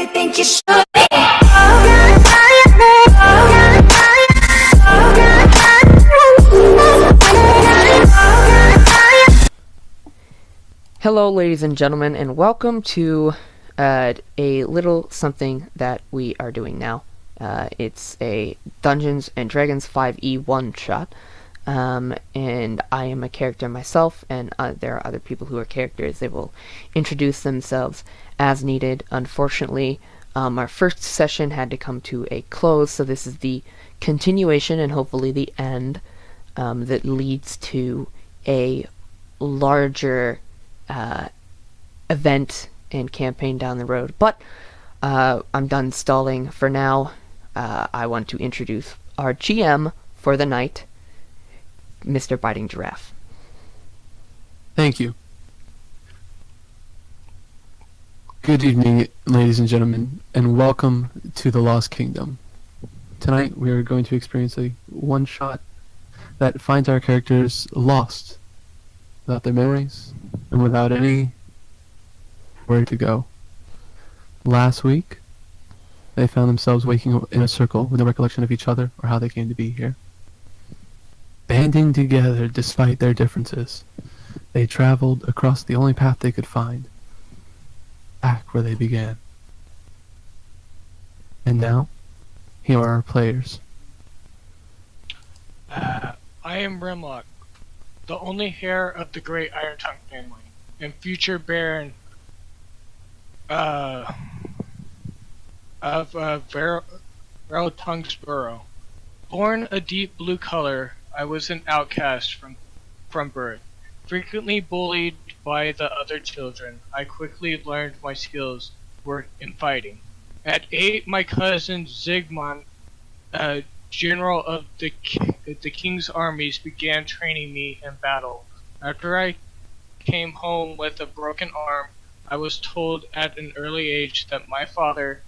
really think you should be. Hello, ladies and gentlemen, and welcome to a little something that we are doing now. It's a Dungeons & Dragons 5e one-shot, and I am a character myself, and there are other people who are characters. They will introduce themselves as needed. Unfortunately, our first session had to come to a close, so this is the continuation and hopefully the end that leads to a larger event and campaign down the road. But I'm done stalling for now. I want to introduce our GM for the night, Mr. Biting Giraffe. Thank you. Good evening, ladies and gentlemen, and welcome to the Lost Kingdom. Tonight we are going to experience a one-shot that finds our characters lost, without their memories, and without any where to go. Last week, they found themselves waking up in a circle with no recollection of each other or how they came to be here. Banding together despite their differences, they traveled across the only path they could find, back where they began. And now, here are our players. I am Rimlock, the only heir of the great Iron Tongue family, and future Baron of Tongue's Burrow. Born a deep blue color, I was an outcast from birth. Frequently bullied by the other children, I quickly learned my skills were in fighting. At 8, my cousin Zygmunt, general of the king's armies, began training me in battle. After I came home with a broken arm, I was told at an early age that my father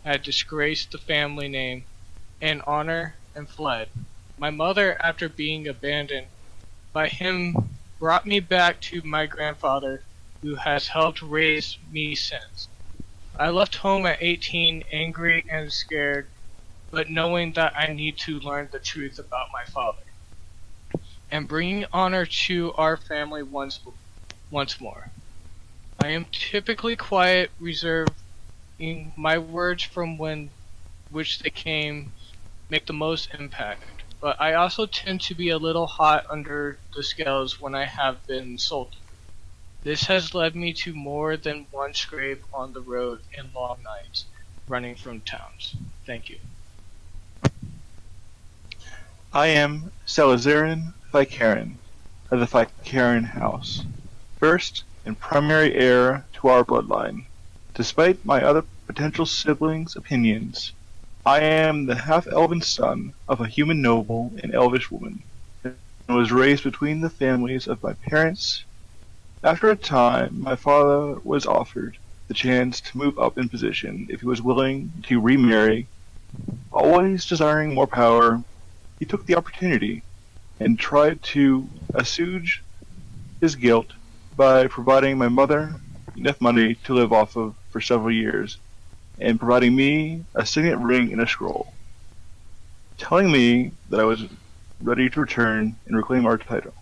had disgraced the family name and honor and fled. My mother, after being abandoned by him, brought me back to my grandfather, who has helped raise me since. I left home at 18, angry and scared, but knowing that I need to learn the truth about my father, and bringing honor to our family once more. I am typically quiet, reserved, in my words from which they came make the most impact, but I also tend to be a little hot under the scales when I have been insulted. This has led me to more than one scrape on the road and long nights running from towns. Thank you. I am Salazarin Thikarin of the Thikarin House, first and primary heir to our bloodline. Despite my other potential siblings' opinions, I am the half-elven son of a human noble and elvish woman, and was raised between the families of my parents. After a time, my father was offered the chance to move up in position if he was willing to remarry. Always desiring more power, he took the opportunity and tried to assuage his guilt by providing my mother enough money to live off of for several years, and providing me a signet ring and a scroll, telling me that I was ready to return and reclaim our title.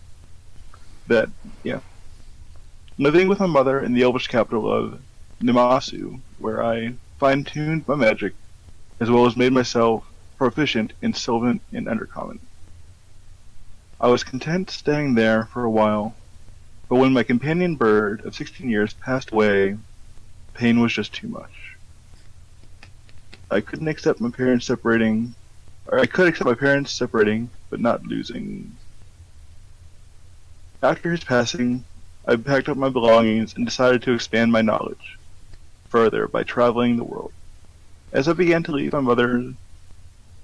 Living with my mother in the elvish capital of Namasu, where I fine-tuned my magic, as well as made myself proficient in Sylvan and Undercommon. I was content staying there for a while, but when my companion bird of 16 years passed away, pain was just too much. I could accept my parents separating, but not losing. After his passing, I packed up my belongings and decided to expand my knowledge further by traveling the world. As I began to leave, my mother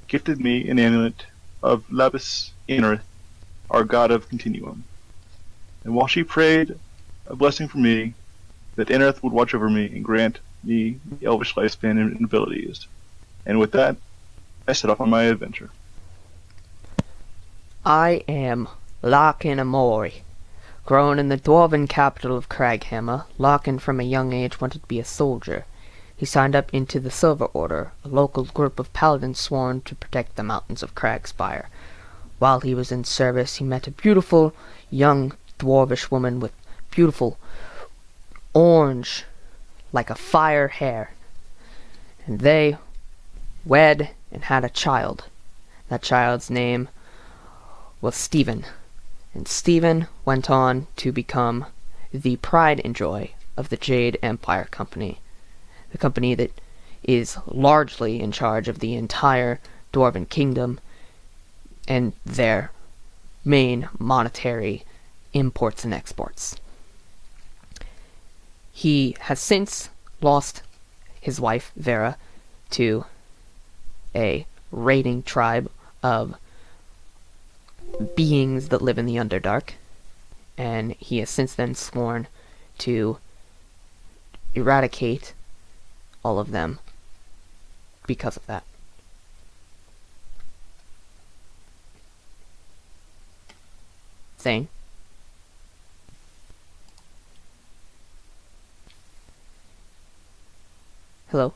gifted me an amulet of Lapis Inarith, our god of continuum. And while she prayed a blessing for me, that Inarith would watch over me and grant me the elvish lifespan and abilities. And with that, I set off on my adventure. I am Larkin Amori. Grown in the dwarven capital of Craghammer, Larkin from a young age wanted to be a soldier. He signed up into the Silver Order, a local group of paladins sworn to protect the mountains of Cragspire. While he was in service, he met a beautiful young dwarvish woman with beautiful orange, like a fire hair. And they wed and had a child. That child's name was Stephen. And Stephen went on to become the pride and joy of the Jade Empire Company, the company that is largely in charge of the entire Dwarven Kingdom and their main monetary imports and exports. He has since lost his wife, Vera, to a raiding tribe of beings that live in the Underdark, and he has since then sworn to eradicate all of them because of that. Thane? Hello?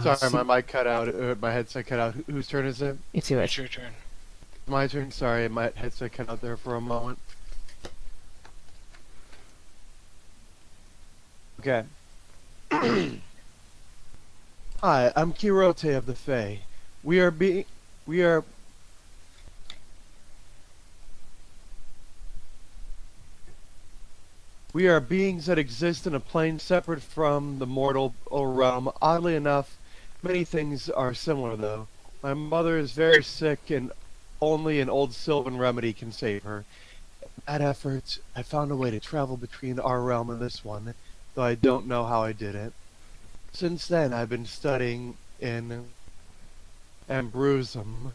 Sorry, my mic cut out. My headset cut out. Whose turn is it? It's yours. It's your turn. My turn. Sorry, my headset cut out there for a moment. Okay. Hi, I'm Kirote of the Fae. We are beings that exist in a plane separate from the mortal realm. Oddly enough, many things are similar though. My mother is very sick and only an old Sylvan remedy can save her. In that effort, I found a way to travel between our realm and this one, though I don't know how I did it. Since then, I've been studying in Ambrusum,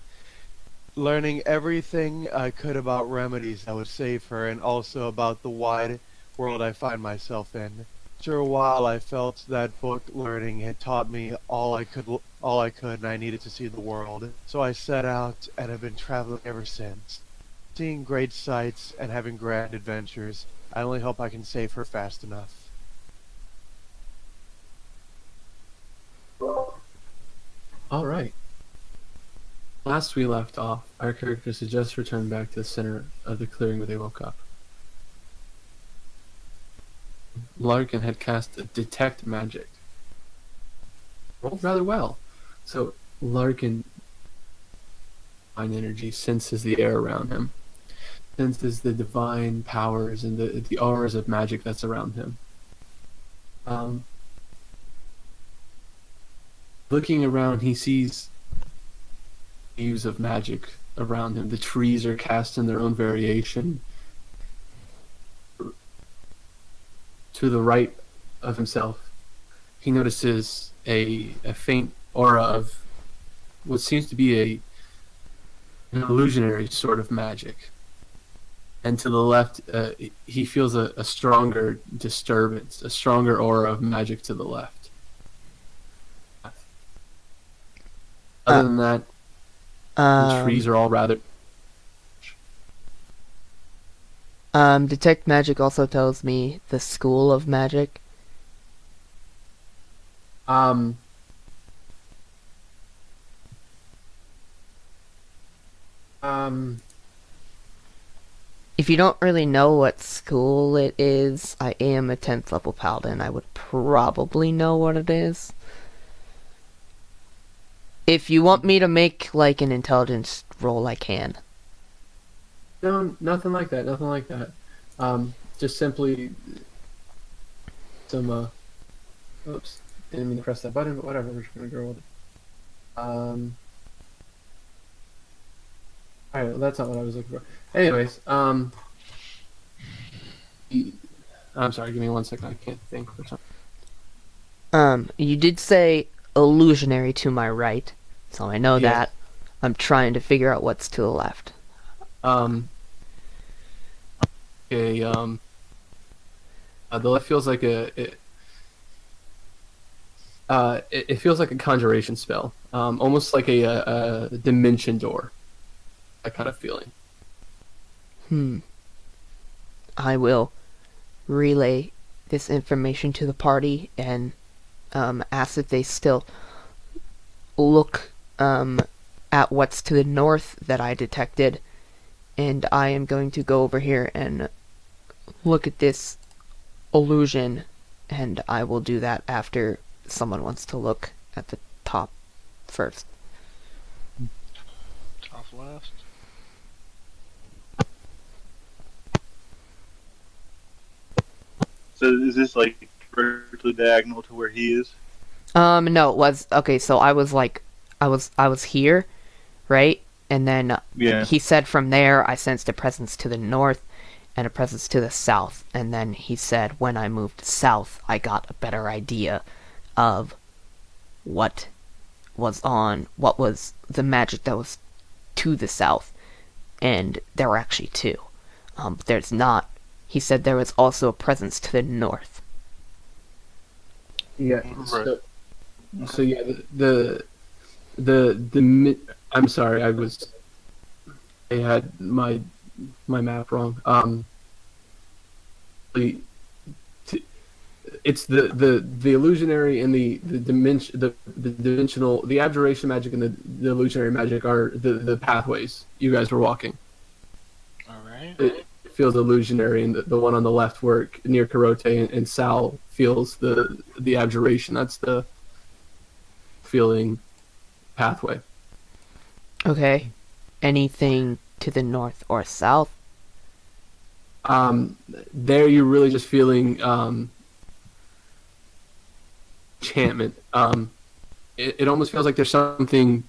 learning everything I could about remedies that would save her, and also about the wide world I find myself in. After a while, I felt that book learning had taught me all I could, and I needed to see the world. So I set out and have been traveling ever since, seeing great sights and having grand adventures. I only hope I can save her fast enough. All right. Last we left off, our characters had just returned back to the center of the clearing where they woke up. Larkin had cast a detect magic. Rolled rather well. So Larkin, divine energy, senses the air around him, senses the divine powers and the auras of magic that's around him. Looking around, he sees views of magic around him. The trees are cast in their own variation. To the right of himself, he notices a faint aura of what seems to be an illusionary sort of magic. And to the left, he feels a stronger disturbance, a stronger aura of magic to the left. Other than that, the trees are all rather... Detect magic also tells me the school of magic. If you don't really know what school it is, I am a 10th level paladin. I would probably know what it is. If you want me to make, like, an intelligence roll, I can. No, nothing like that. Nothing like that. Just simply some. Oops, didn't mean to press that button, but whatever. We're just gonna go with it. All right, well, that's not what I was looking for. Anyways, I'm sorry. Give me 1 second. I can't think for something. You did say illusionary to my right, so I know Yes. that. I'm trying to figure out what's to the left. The left feels like it feels like a conjuration spell, almost like a dimension door. That kind of feeling. I will relay this information to the party and ask if they still look at what's to the north that I detected, and I am going to go over here and look at this illusion, and I will do that after someone wants to look at the top first. Top left. So is this like vertically diagonal to where he is? No, it was okay. So I was like, I was here, right? And then Yeah. he said from there I sensed a presence to the north and a presence to the south. And then he said when I moved south, I got a better idea of what was the magic that was to the south. And there were actually two. There's not. He said there was also a presence to the north. Yeah. Right. So yeah, I'm sorry, I had my map wrong. The it's the illusionary and the dimensional, the abjuration magic and the illusionary magic are the pathways you guys were walking. All right. It feels illusionary, and the one on the left where near Karote and Sal feels the abjuration. That's the feeling pathway. Okay. Anything to the north or south? There you're really just feeling enchantment. It almost feels like there's something,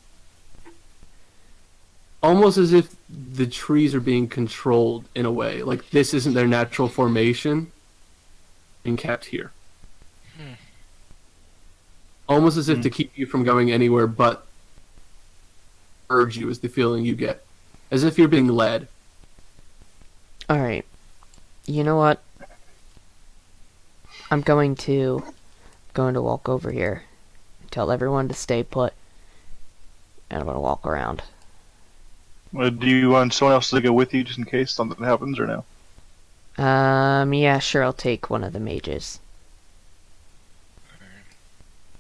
almost as if the trees are being controlled in a way. Like this isn't their natural formation, and kept here. Almost as if to keep you from going anywhere but urge you is the feeling you get. As if you're being led. Alright. You know what? I'm going to walk over here. Tell everyone to stay put. And I'm gonna walk around. Well, do you want someone else to go with you just in case something happens, or no? Yeah, sure, I'll take one of the mages.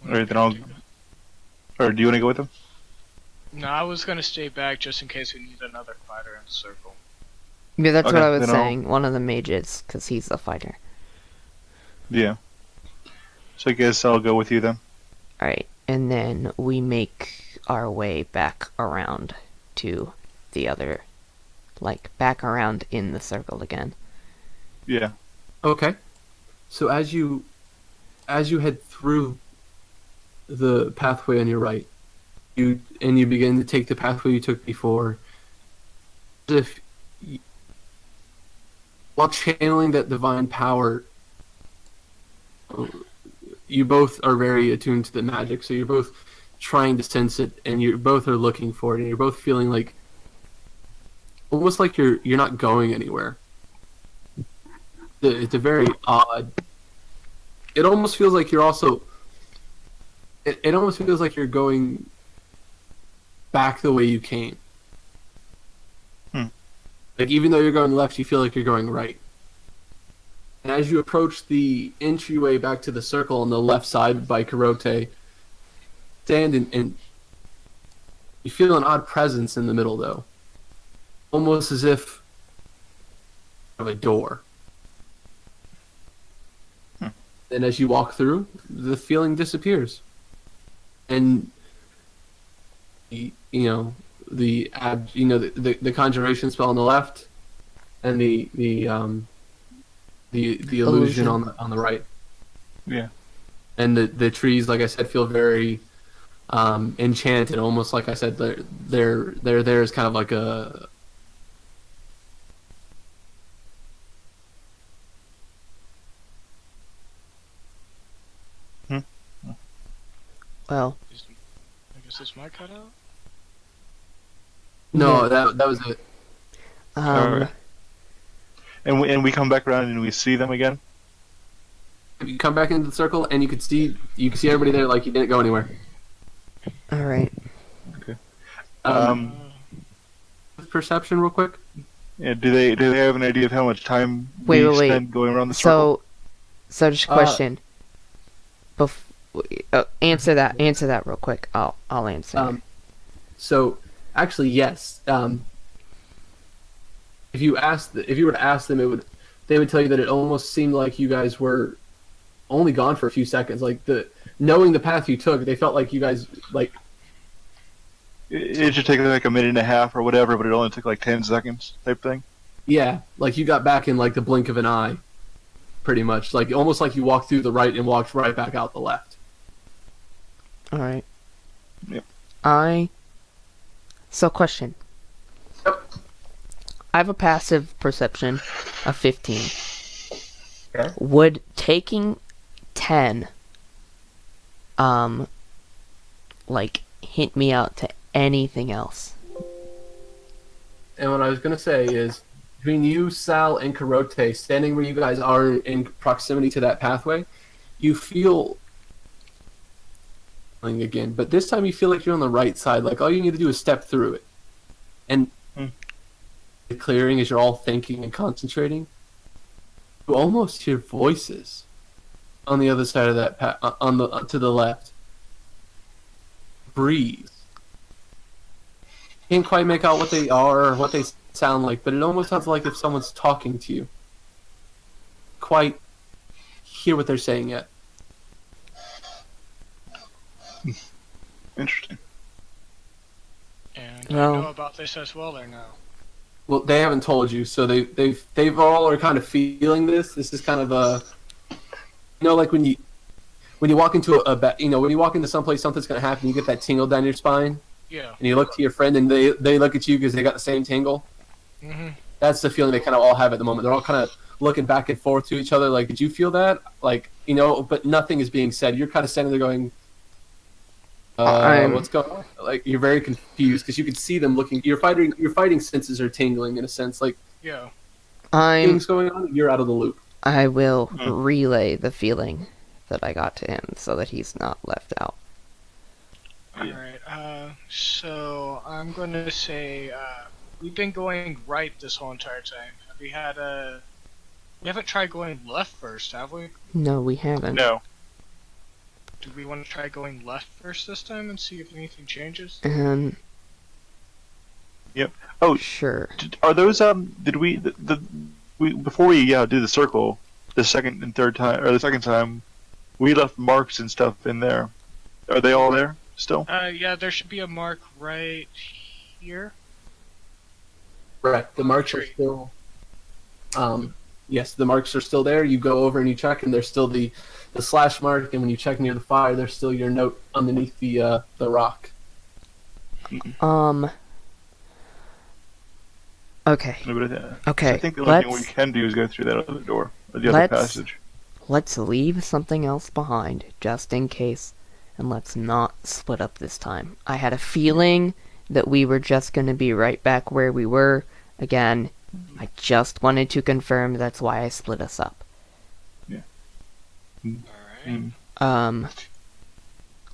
Alright, then I'll... Or do you want to go with him? No, I was gonna stay back just in case we need another fighter in the circle. Yeah, that's Okay, what I was then I'll- saying. One of the mages, because he's the fighter. Yeah. So I guess I'll go with you then. Alright, and then we make our way back around to the other, like, back around in the circle again. Yeah. Okay. So as you head through the pathway on your right, you begin to take the pathway you took before, as if while channeling that divine power, you both are very attuned to the magic, so you're both trying to sense it, and you both are looking for it, and you're both feeling like almost like you're not going anywhere. It's a very odd. It almost feels like you're also. It almost feels like you're going back the way you came. Like even though you're going left, you feel like you're going right. And as you approach the entryway back to the circle on the left side by Karote, stand and you feel an odd presence in the middle, though. Almost as if of a door. And as you walk through, the feeling disappears. And the conjuration spell on the left, and the illusion on the right. Yeah. And the trees, like I said, feel very enchanted. Almost like I said, they're there as kind of like a. Well, I guess it's my cutout. No, that was it. Alright. And we come back around and we see them again. You come back into the circle, and you can see everybody there like you didn't go anywhere. alright. Perception, real quick. Yeah. Do they have an idea of how much time Wait, we wait, wait. spend going around the circle? So just a question. Answer that real quick. I'll answer. So, actually, yes. If you were to ask them, they would tell you that it almost seemed like you guys were only gone for a few seconds. Like knowing the path you took, they felt like you guys like. It should take like a minute and a half or whatever, but it only took like 10 seconds type thing. Yeah, like you got back in like the blink of an eye, pretty much. Like almost like you walked through the right and walked right back out the left. All right. Yep. So question. Yep. I have a passive perception of 15. Okay. Would taking 10 like hint me out to anything else? And what I was gonna say is, between you, Sal, and Karote, standing where you guys are in proximity to that pathway, you feel again, but this time you feel like you're on the right side. Like all you need to do is step through it, and the clearing as you're all thinking and concentrating, you almost hear voices on the other side of that to the left. Breathe. Can't quite make out what they are or what they sound like, but it almost sounds like if someone's talking to you. Quite hear what they're saying yet. Interesting. And Well- I know about this as well or no? Well, they haven't told you, so they've all are kind of feeling this. This is kind of a, like when you walk into when you walk into someplace, something's gonna happen. You get that tingle down your spine, Yeah. and you look to your friend, and they look at you because they got the same tingle. Mm-hmm. That's the feeling they kind of all have at the moment. They're all kind of looking back and forth to each other, like, did you feel that? Like, but nothing is being said. You're kind of standing there going, what's going on? Like, you're very confused because you can see them looking. Your fighting senses are tingling in a sense. Like, Yeah. things going on. You're out of the loop. I will relay the feeling that I got to him so that he's not left out. Alright, so I'm going to say, we've been going right this whole entire time. We haven't tried going left first, have we? No, we haven't. No. Do we want to try going left first this time and see if anything changes? Oh, Sure. are those did we before we do the circle the second and third time, or the second time, we left marks and stuff in there. Are they all there still? Yeah, there should be a mark right here. Right. The marks are still. Yes, the marks are still there. You go over and you check, and there's still the slash mark. And when you check near the fire, there's still your note underneath the rock. Okay. Okay. I think the only thing we can do is go through that other door, or the other passage. Let's leave something else behind, just in case, and let's not split up this time. I had a feeling that we were just going to be right back where we were. Again, I just wanted to confirm that's why I split us up. Yeah. Alright.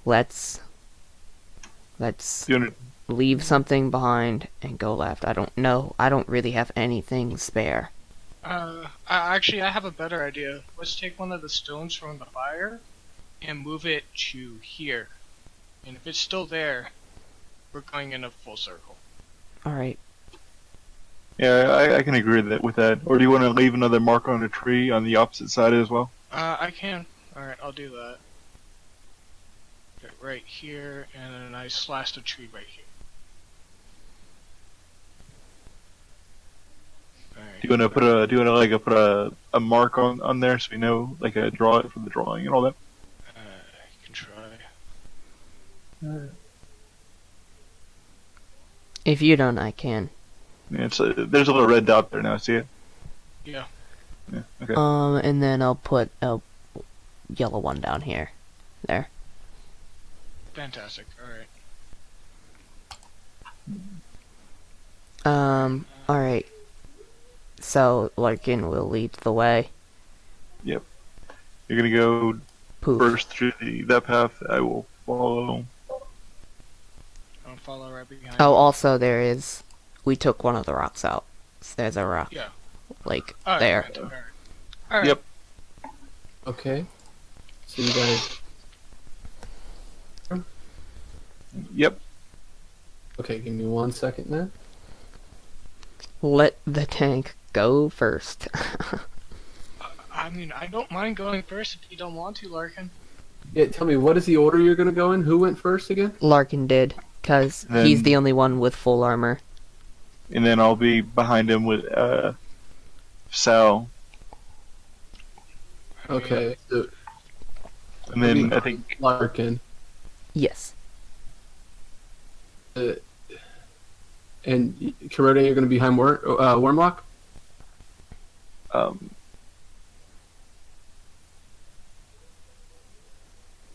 Let's leave something behind and go left. I don't know. I don't really have anything spare. Actually, I have a better idea. Let's take one of the stones from the fire and move it to here. And if it's still there, we're going in a full circle. Alright. Yeah, I can agree with that. Or do you want to leave another mark on a tree on the opposite side as well? I can. Alright, I'll do that. Okay, right here, and then I slashed a tree right here. Do you want to put a mark on there so we know, like a draw it from the drawing and all that? You can try. If you don't, I can. Yeah, there's a little red dot there now. See it? Yeah. Yeah. Okay. And then I'll put a yellow one down here. There. Fantastic. Alright. Alright. So, Larkin will lead the way. Yep. You're gonna go Poof. first through that path. I will follow. I'll follow right behind. Oh, also we took one of the rocks out. So there's a rock. Yeah. Like, Alright, there. Alright. Yep. Okay. So you guys. Yep. Okay, give me 1 second then. Let the tank go first. I mean, I don't mind going first if you don't want to, Larkin. Yeah, tell me, what is the order you're gonna go in? Who went first again? Larkin did, because he's the only one with full armor. And then I'll be behind him with Sal. Okay. So, And then I think Larkin. Yes. And Kuroda, you're gonna be behind Wormlock? um,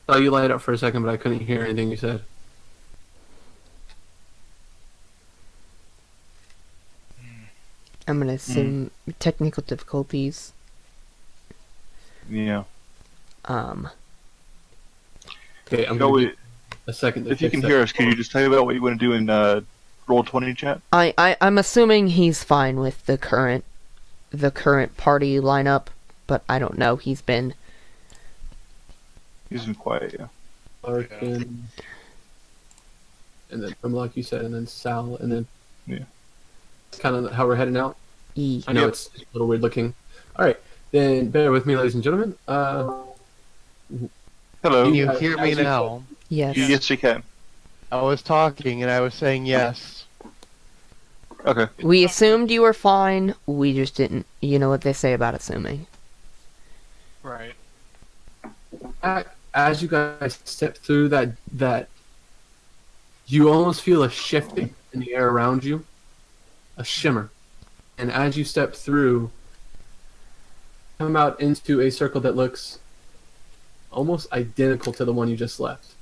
Saw you light up for a second, but I couldn't hear anything you said. I'm gonna assume technical difficulties. yeah. Okay, I'm Go gonna with, give a second to if you fix can that. hear us, can you just tell me about what you want to do in Roll20 chat? I'm assuming he's fine with the current party lineup, but I don't know. He's been He's been quiet, yeah. Larkin, and then Wormlock, you said, and then Sal, and then Yeah. kind of how we're heading out. E. I know Yep. it's a little weird looking. All right, then bear with me, ladies and gentlemen. Hello. Can you Yeah, hear me as you now? Yes. Yes, you can. I was talking and I was saying yes. Okay. We assumed you were fine. We just didn't. You know what they say about assuming. Right. As you guys step through that, you almost feel a shifting in the air around you, a shimmer, and as you step through, come out into a circle that looks almost identical to the one you just left.